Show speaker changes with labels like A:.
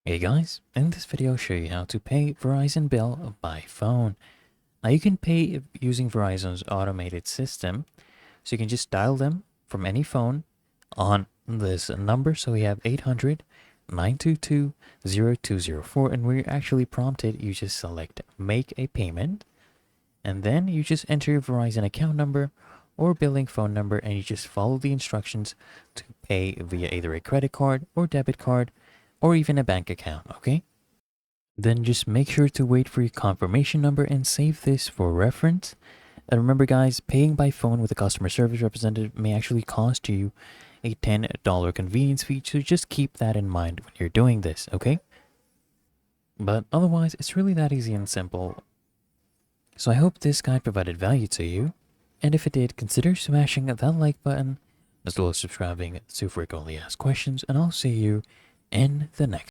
A: Hey guys, in this video I'll show you how to pay Verizon bill by phone. Now you can pay using Verizon's automated system. So you can just dial them from any phone on this number. So we have 800-922-0204, and we're actually prompted, you just select make a payment, and then you just enter your Verizon account number or billing phone number, and you just follow the instructions to pay via either a credit card or debit card or even a bank account, okay? Then just make sure to wait for your confirmation number and save this for reference. And remember guys, paying by phone with a customer service representative may actually cost you a $10 convenience fee, so just keep that in mind when you're doing this, okay? But otherwise, it's really that easy and simple. So I hope this guide provided value to you. And if it did, consider smashing that like button, as well as subscribing to frequently asked questions, and I'll see you in the next